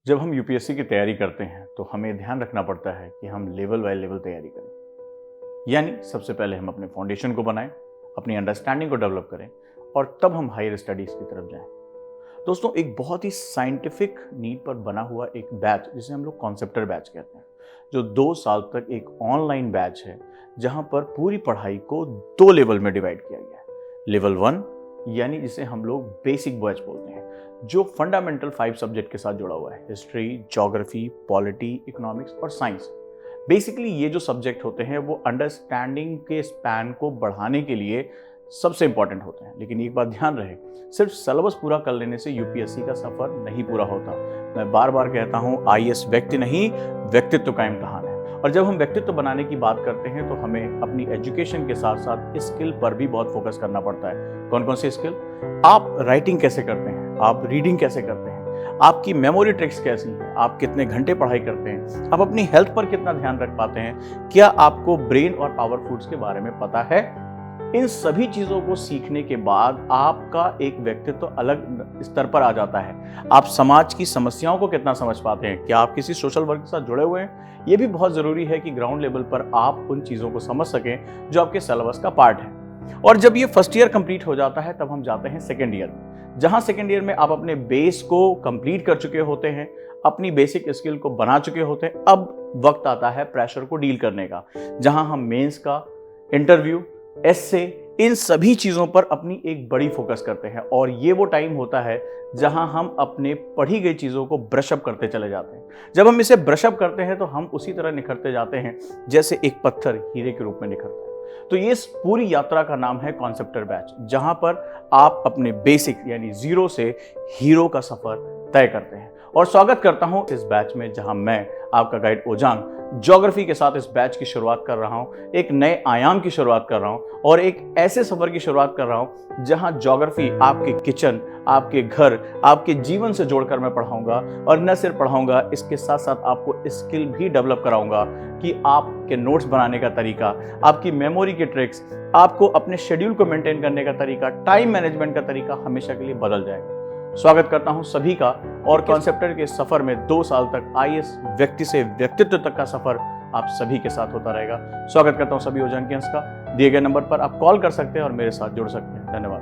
जब हम यूपीएससी की तैयारी करते हैं तो हमें ध्यान रखना पड़ता है कि हम लेवल बाय लेवल तैयारी करें। यानी सबसे पहले हम अपने फाउंडेशन को बनाएं, अपनी अंडरस्टैंडिंग को डेवलप करें और तब हम हायर स्टडीज की तरफ जाएं। दोस्तों, एक बहुत ही साइंटिफिक नीड पर बना हुआ एक बैच जिसे हम लोग कॉन्सेप्टर बैच कहते हैं, जो 2 साल तक एक ऑनलाइन बैच है, जहां पर पूरी पढ़ाई को 2 लेवल में डिवाइड किया गया है। लेवल 1 यानी जिसे हम लोग बेसिक बैच बोलते हैं, जो फंडामेंटल 5 सब्जेक्ट के साथ जुड़ा हुआ है: हिस्ट्री, ज्योग्राफी, पॉलिटी, इकोनॉमिक्स और साइंस। बेसिकली ये जो सब्जेक्ट होते हैं वो अंडरस्टैंडिंग के स्पैन को बढ़ाने के लिए सबसे इंपॉर्टेंट होते हैं। लेकिन एक बात ध्यान रहे, सिर्फ सिलेबस पूरा कर लेने से यूपीएससी का सफर नहीं पूरा होता। मैं बार बार कहता हूँ, आईएएस व्यक्ति नहीं, व्यक्तित्व कायम कहान है। और जब हम व्यक्तित्व बनाने की बात करते हैं तो हमें अपनी एजुकेशन के साथ साथ स्किल पर भी बहुत फोकस करना पड़ता है। कौन कौन सी स्किल? आप राइटिंग कैसे करते हैं, आप रीडिंग कैसे करते हैं, आपकी मेमोरी ट्रिक्स कैसी हैं, आप कितने घंटे पढ़ाई करते हैं, आप अपनी हेल्थ पर कितना ध्यान रख पाते हैं, क्या आपको ब्रेन और पावर फूड्स के बारे में पता है। इन सभी चीजों को सीखने के बाद आपका एक व्यक्तित्व अलग स्तर पर आ जाता है। आप समाज की समस्याओं को कितना समझ पाते हैं, क्या आप किसी सोशल वर्क के साथ जुड़े हुए हैं। यह भी बहुत जरूरी है कि ग्राउंड लेवल पर आप उन चीजों को समझ सकें जो आपके सिलेबस का पार्ट है। और जब ये फर्स्ट ईयर कंप्लीट हो जाता है तब हम जाते हैं सेकेंड ईयर में, जहां सेकेंड ईयर में आप अपने बेस को कंप्लीट कर चुके होते हैं, अपनी बेसिक स्किल को बना चुके होते हैं। अब वक्त आता है प्रेशर को डील करने का, जहां हम मेंस का, इंटरव्यू, एस्से, इन सभी चीजों पर अपनी एक बड़ी फोकस करते हैं। और ये वो टाइम होता है जहां हम अपने पढ़ी गई चीजों को ब्रशअप करते चले जाते हैं। जब हम इसे ब्रशअप करते हैं तो हम उसी तरह निखरते जाते हैं जैसे एक पत्थर हीरे के रूप में निखरता है। तो ये पूरी यात्रा का नाम है कॉन्सेप्टर बैच, जहां पर आप अपने बेसिक यानी जीरो से हीरो का सफर तय करते हैं। और स्वागत करता हूं इस बैच में, जहां मैं आपका गाइड ओजांग ज्योग्राफी के साथ इस बैच की शुरुआत कर रहा हूं, एक नए आयाम की शुरुआत कर रहा हूं और एक ऐसे सफर की शुरुआत कर रहा हूं जहां ज्योग्राफी आपके किचन, आपके घर, आपके जीवन से जोड़कर मैं पढ़ाऊंगा। और न सिर्फ पढ़ाऊंगा, इसके साथ साथ आपको स्किल भी डेवलप कराऊंगा कि आपके नोट्स बनाने का तरीका, आपकी मेमोरी के ट्रिक्स, आपको अपने शेड्यूल को मेंटेन करने का तरीका, टाइम मैनेजमेंट का तरीका हमेशा के लिए बदल जाएगा। स्वागत करता हूं सभी का। और कॉन्सेप्टर के सफर में 2 साल तक आईएएस व्यक्ति से व्यक्तित्व तक का सफर आप सभी के साथ होता रहेगा। स्वागत करता हूं सभी ओजांग का। दिए गए नंबर पर आप कॉल कर सकते हैं और मेरे साथ जुड़ सकते हैं। धन्यवाद।